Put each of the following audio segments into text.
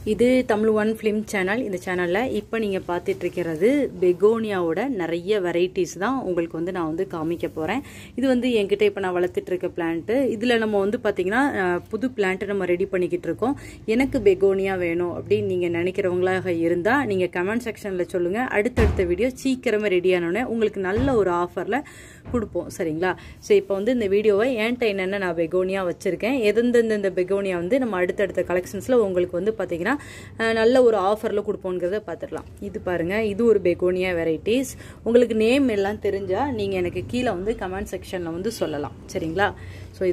இது Tamil one film channel. இந்த சேனலில் இப்போ நீங்கள் பார்த்துட்டு இருக்கிறது பெகோனியாவோட நிறைய வெரைட்டிஸ் தான் உங்களுக்கு வந்து நான் வந்து காமிக்க போகிறேன். இது வந்து என்கிட்ட இப்போ நான் வளர்த்துட்டு இருக்க பிளான்ட்டு. இதில் நம்ம வந்து பார்த்திங்கன்னா புது பிளான்ட்டு நம்ம ரெடி பண்ணிக்கிட்டு இருக்கோம். எனக்கு பெகோனியா வேணும் அப்படின்னு நீங்கள் நினைக்கிறவங்களாக இருந்தால் நீங்கள் கமெண்ட் செக்ஷனில் சொல்லுங்கள். அடுத்தடுத்த வீடியோ சீக்கிரமே ரெடி ஆனோடனே உங்களுக்கு நல்ல ஒரு ஆஃபரில் கொடுப்போம், சரிங்களா? ஸோ இப்போ வந்து இந்த வீடியோவை என்கிட்ட என்னென்ன நான் பெகோனியா வச்சுருக்கேன், எந்தெந்த பெகோனியா வந்து நம்ம அடுத்தடுத்த கலெக்ஷன்ஸில் உங்களுக்கு வந்து பார்த்திங்கன்னா நல்ல ஒரு ஆஃபரில் கொடுப்போங்கிறத பார்த்துடலாம். இது பாருங்கள், இது ஒரு பெகோனியா வெரைட்டிஸ். உங்களுக்கு நேம் எல்லாம் தெரிஞ்சால் நீங்கள் எனக்கு கீழே வந்து கமெண்ட் செக்ஷனில் வந்து சொல்லலாம், சரிங்களா? ஸோ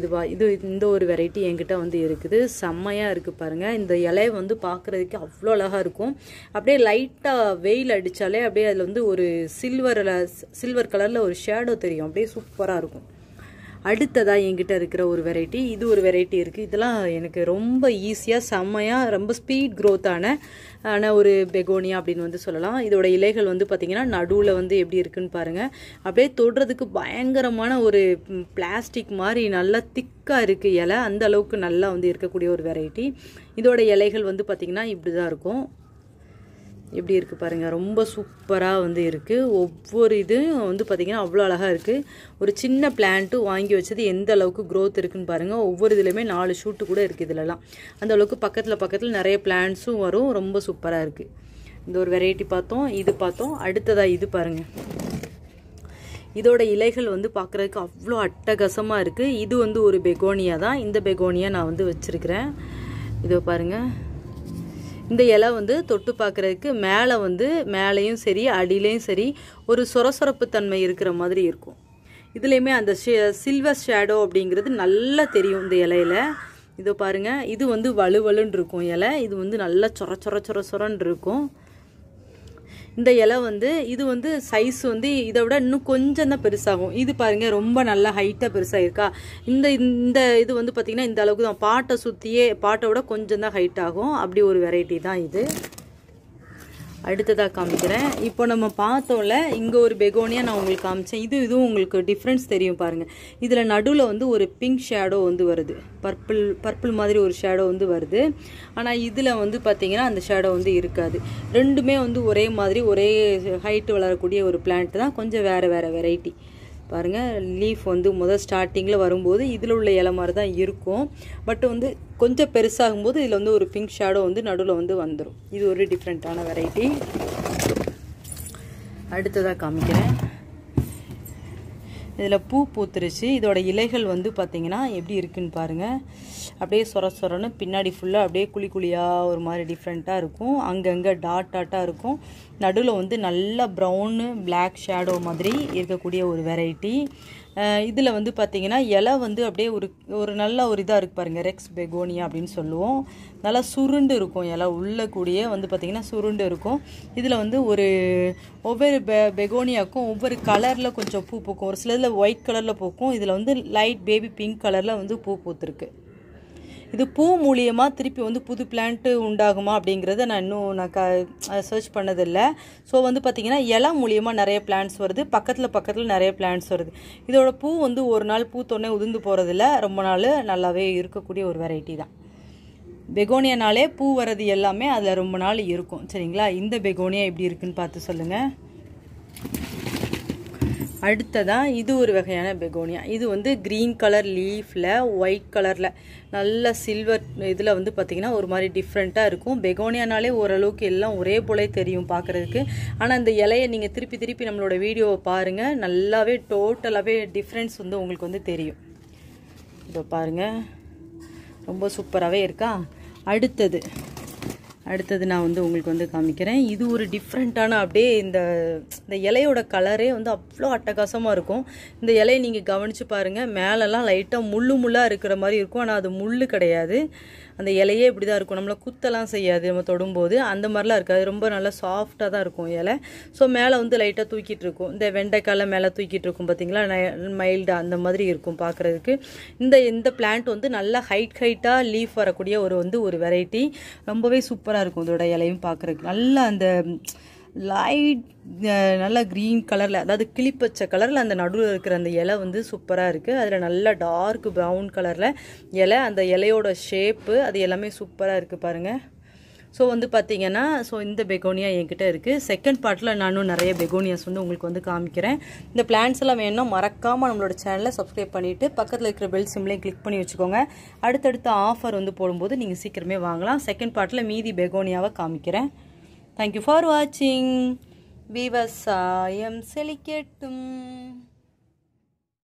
இந்த ஒரு வெரைட்டி என்கிட்ட வந்து இருக்குது. செம்மையாக இருக்குது பாருங்கள். இந்த இலையை வந்து பார்க்குறதுக்கு அவ்வளோ அழகாக இருக்கும். அப்படியே லைட்டாக வெயில் அடித்தாலே அப்படியே அதில் வந்து ஒரு சில்வர் கலரில் ஒரு ஷேடோ தெரியும். அப்படியே சூப்பராக இருக்கும். அடுத்ததாக என்கிட்ட இருக்கிற ஒரு வெரைட்டி, இது ஒரு வெரைட்டி இருக்குது. இதெல்லாம் எனக்கு ரொம்ப ஈஸியாக செம்மையாக ரொம்ப ஸ்பீட் க்ரோத்தான ஒரு பெகோனியா அப்படின்னு வந்து சொல்லலாம். இதோட இலைகள் வந்து பார்த்திங்கன்னா நடுவில் வந்து எப்படி இருக்குன்னு பாருங்கள். அப்படியே தொடுறதுக்கு பயங்கரமான ஒரு பிளாஸ்டிக் மாதிரி நல்லா திக்காக இருக்குது இலை. அந்த அளவுக்கு நல்லா வந்து இருக்கக்கூடிய ஒரு வெரைட்டி. இதோட இலைகள் வந்து பார்த்திங்கன்னா இப்படி தான் இருக்கும். எப்படி இருக்குது பாருங்கள், ரொம்ப சூப்பராக வந்து இருக்குது. ஒவ்வொரு இதுவும் வந்து பார்த்திங்கன்னா அவ்வளோ அழகாக இருக்குது. ஒரு சின்ன பிளான்ட்டு வாங்கி வச்சது எந்த அளவுக்கு க்ரோத் இருக்குதுன்னு பாருங்கள். ஒவ்வொரு இதுலேயுமே 4 ஷூட்டு கூட இருக்குது. இதிலலாம் அந்த அளவுக்கு பக்கத்தில் நிறைய பிளான்ட்ஸும் வரும். ரொம்ப சூப்பராக இருக்குது. இந்த ஒரு வெரைட்டி பார்த்தோம், இது பார்த்தோம். அடுத்ததாக இது பாருங்கள். இதோட இலைகள் வந்து பார்க்குறதுக்கு அவ்வளோ அட்டகாசமாக இருக்குது. இது வந்து ஒரு பெகோனியா தான். இந்த பெகோனியா நான் வந்து வச்சுருக்கிறேன். இதோ பாருங்கள். இந்த இலை வந்து தொட்டு பார்க்குறதுக்கு மேலேயும் சரி அடியிலையும் சரி ஒரு சொரசொரப்பு தன்மை இருக்கிற மாதிரி இருக்கும். இதுலேயுமே அந்த சில்வர் ஷேடோ அப்படிங்கிறது நல்லா தெரியும் இந்த இலையில. இதோ பாருங்கள், இது வந்து வலுவலுன்னு இருக்கும் இலை. இது வந்து நல்லா சொரன்னு இருக்கும். இந்த இலை வந்து இது வந்து சைஸ் வந்து இதை விட இன்னும் கொஞ்சம் தான் பெருசாகும். இது பாருங்கள், ரொம்ப நல்லா ஹைட்டாக பெருசாக இருக்கா. இந்த இது வந்து பார்த்திங்கன்னா இந்த அளவுக்கு தான். பாட்டை விட கொஞ்சம் தான் ஹைட் ஆகும். அப்படி ஒரு வெரைட்டி தான் இது. அடுத்ததாக காமிக்கிறேன். இப்போ நம்ம பார்த்தோம்ல, இங்கே ஒரு பெகோனியா நான் உங்களுக்கு காமிச்சேன். இதுவும் உங்களுக்கு டிஃப்ரென்ஸ் தெரியும் பாருங்கள். இதில் நடுவில் வந்து ஒரு பிங்க் ஷேடோ வந்து வருது. பர்பிள் மாதிரி ஒரு ஷேடோ வந்து வருது. ஆனால் இதில் வந்து பார்த்திங்கன்னா அந்த ஷேடோ வந்து இருக்காது. ரெண்டுமே வந்து ஒரே மாதிரி ஒரே ஹைட்டு வளரக்கூடிய ஒரு பிளான்ட் தான். கொஞ்சம் வேறு வெரைட்டி பாருங்கள். லீஃப் வந்து ஸ்டார்டிங்கில் வரும்போது இதில் உள்ள இலை மாதிரி தான் இருக்கும். பட் வந்து கொஞ்சம் பெருசாகும்போது இதில் வந்து ஒரு பிங்க் ஷேடோ வந்து நடுவில் வந்து வந்துடும். இது ஒரு டிஃப்ரெண்ட்டான வெரைட்டி. அடுத்ததாக காமிக்கிறேன். இதில் பூ பூத்துருச்சு. இதோட இலைகள் வந்து பார்த்திங்கன்னா எப்படி இருக்குன்னு பாருங்கள். அப்படியே சொரன்னு பின்னாடி ஃபுல்லாக அப்படியே குழியாக ஒரு மாதிரி டிஃப்ரெண்ட்டாக இருக்கும். அங்கங்கே டாட்டாக இருக்கும். நடுவில் வந்து நல்லா ப்ரௌனு பிளாக் ஷேடோ மாதிரி இருக்கக்கூடிய ஒரு வெரைட்டி. இதில் வந்து பார்த்திங்கன்னா இலை வந்து அப்படியே ஒரு நல்ல ஒரு இதாக இருக்குது பாருங்கள். ரெக்ஸ் பெகோனியா அப்படின்னு சொல்லுவோம். நல்லா சுருண்டு இருக்கும் இலை. உள்ள கூடிய வந்து பார்த்திங்கன்னா சுருண்டு இருக்கும். இதில் வந்து ஒவ்வொரு பெகோனியாவுக்கும் ஒவ்வொரு கலரில் கொஞ்சம் பூ பூக்கும். ஒரு சிலதில் ஒயிட் கலரில் பூக்கும். இதில் வந்து லைட் பேபி பிங்க் கலரில் வந்து பூ பூத்துருக்கு. இது பூ மூலியமாக திருப்பி வந்து புது பிளான்ட்டு உண்டாகுமா அப்படிங்கிறத நான் சர்ச் பண்ணதில்லை. ஸோ வந்து பார்த்திங்கன்னா இலை மூலியமாக நிறைய பிளான்ட்ஸ் வருது. பக்கத்தில் நிறைய பிளான்ட்ஸ் வருது. இதோட பூ வந்து ஒரு நாள் பூத்தோடனே உதிர்ந்து போகிறதில்ல. ரொம்ப நாள் நல்லாவே இருக்கக்கூடிய ஒரு வெரைட்டி தான். பெகோனியானாலே பூ வர்றது எல்லாமே அதில் ரொம்ப நாள் இருக்கும், சரிங்களா? இந்த பெகோனியா எப்படி இருக்குன்னு பார்த்து சொல்லுங்கள். அடுத்ததாக இது ஒரு வகையான பெகோனியா. இது வந்து க்ரீன் கலர் லீஃபில் ஒயிட் கலரில் நல்ல சில்வர் இதில் வந்து பார்த்திங்கன்னா ஒரு மாதிரி டிஃப்ரெண்ட்டாக இருக்கும். பெகோனியானாலே ஓரளவுக்கு எல்லாம் ஒரே போலே தெரியும் பார்க்குறதுக்கு. ஆனால் இந்த இலையை நீங்கள் திருப்பி நம்மளோட வீடியோவை பாருங்கள். நல்லாவே டோட்டலாகவே டிஃப்ரென்ஸ் வந்து உங்களுக்கு வந்து தெரியும். இதோ பாருங்கள், ரொம்ப சூப்பராகவே இருக்கா. அடுத்தது நான் வந்து உங்களுக்கு வந்து காமிக்கிறேன். இது ஒரு டிஃப்ரெண்ட்டான அப்படியே இந்த இலையோட கலரே வந்து அவ்வளோ அட்டகாசமாக இருக்கும். இந்த இலையை நீங்கள் கவனித்து பாருங்கள். மேலெல்லாம் லைட்டாக முள்ளாக இருக்கிற மாதிரி இருக்கும். ஆனால் அது முள் கிடையாது. அந்த இலையே இப்படி தான் இருக்கும். நம்மளை குத்தலாம் செய்யாது நம்ம தொடும்போது. அந்த மாதிரிலாம் இருக்காது. ரொம்ப நல்லா சாஃப்டாக தான் இருக்கும் இலை. ஸோ மேலே வந்து லைட்டாக தூக்கிட்டு இருக்கும். இந்த வெண்டைக்காயில் மேலே தூக்கிட்டு இருக்கும் பார்த்திங்களா, மைல்டாக அந்த மாதிரி இருக்கும் பார்க்குறதுக்கு. இந்த பிளான்ட் வந்து நல்லா ஹைட்டாக லீஃப் வரக்கூடிய ஒரு வெரைட்டி. ரொம்பவே சூப்பராக இருக்கும். இதோட இலையும் பார்க்குறதுக்கு நல்லா அந்த லைட் நல்லா க்ரீன் கலரில், அதாவது கிளிப்பச்சை கலரில் அந்த நடுவில் இருக்கிற அந்த இலை வந்து சூப்பராக இருக்குது. அதில் நல்லா டார்க் ப்ரௌன் கலரில் இலை. அந்த இலையோட ஷேப்பு அது எல்லாமே சூப்பராக இருக்குது பாருங்கள். ஸோ வந்து பார்த்தீங்கன்னா இந்த பெகோனியா என்கிட்ட இருக்குது. செகண்ட் பார்ட்டில் நானும் நிறைய பெகோனியாஸ் வந்து உங்களுக்கு வந்து காமிக்கிறேன். இந்த பிளான்ஸ் எல்லாம் வேணும்னா மறக்காமல் நம்மளோட சேனலை சப்ஸ்கிரைப் பண்ணிவிட்டு பக்கத்தில் இருக்கிற பெல் சிம்லையும் கிளிக் பண்ணி வச்சுக்கோங்க. அடுத்தடுத்த ஆஃபர் வந்து போடும்போது நீங்கள் சீக்கிரமே வாங்கலாம். செகண்ட் பார்ட்டில் மீதி பெகோனியாவை காமிக்கிறேன். தேங்க்யூ ஃபார் வாட்சிங். விவசாயம் செழிக்கட்டும்.